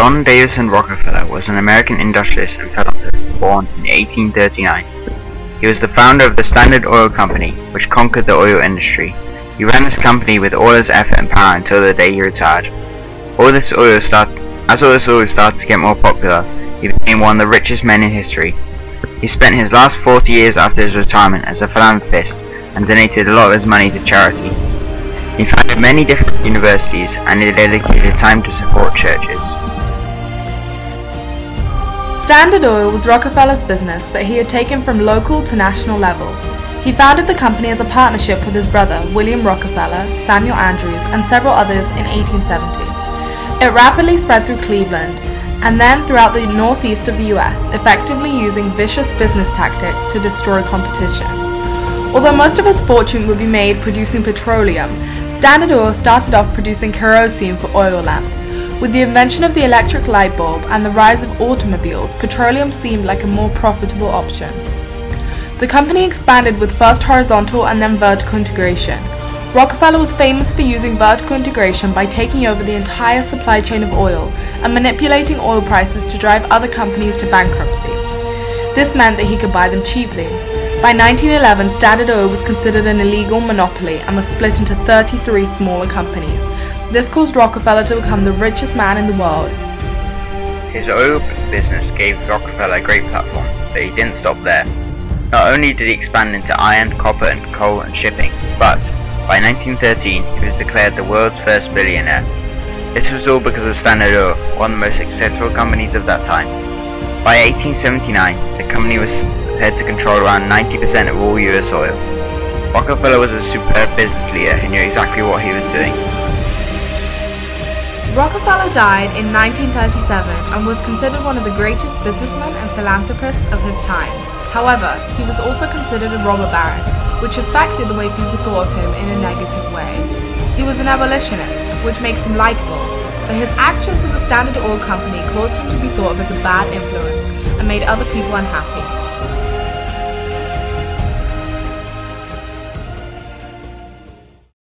John Davison Rockefeller was an American industrialist and philanthropist born in 1839. He was the founder of the Standard Oil Company, which conquered the oil industry. He ran this company with all his effort and power until the day he retired. As all this oil started to get more popular, he became one of the richest men in history. He spent his last 40 years after his retirement as a philanthropist and donated a lot of his money to charity. He founded many different universities and he dedicated time to support churches. Standard Oil was Rockefeller's business that he had taken from local to national level. He founded the company as a partnership with his brother William Rockefeller, Samuel Andrews, and several others in 1870. It rapidly spread through Cleveland and then throughout the northeast of the US, effectively using vicious business tactics to destroy competition. Although most of his fortune would be made producing petroleum, Standard Oil started off producing kerosene for oil lamps. With the invention of the electric light bulb and the rise of automobiles, petroleum seemed like a more profitable option. The company expanded with first horizontal and then vertical integration. Rockefeller was famous for using vertical integration by taking over the entire supply chain of oil and manipulating oil prices to drive other companies to bankruptcy. This meant that he could buy them cheaply. By 1911, Standard Oil was considered an illegal monopoly and was split into 33 smaller companies. This caused Rockefeller to become the richest man in the world. His oil business gave Rockefeller a great platform, but he didn't stop there. Not only did he expand into iron, copper and coal and shipping, but by 1913 he was declared the world's first billionaire. This was all because of Standard Oil, one of the most successful companies of that time. By 1879, the company was said to control around 90% of all US oil. Rockefeller was a superb business leader who knew exactly what he was doing. Rockefeller died in 1937 and was considered one of the greatest businessmen and philanthropists of his time. However, he was also considered a robber baron, which affected the way people thought of him in a negative way. He was an abolitionist, which makes him likable, but his actions in the Standard Oil Company caused him to be thought of as a bad influence and made other people unhappy.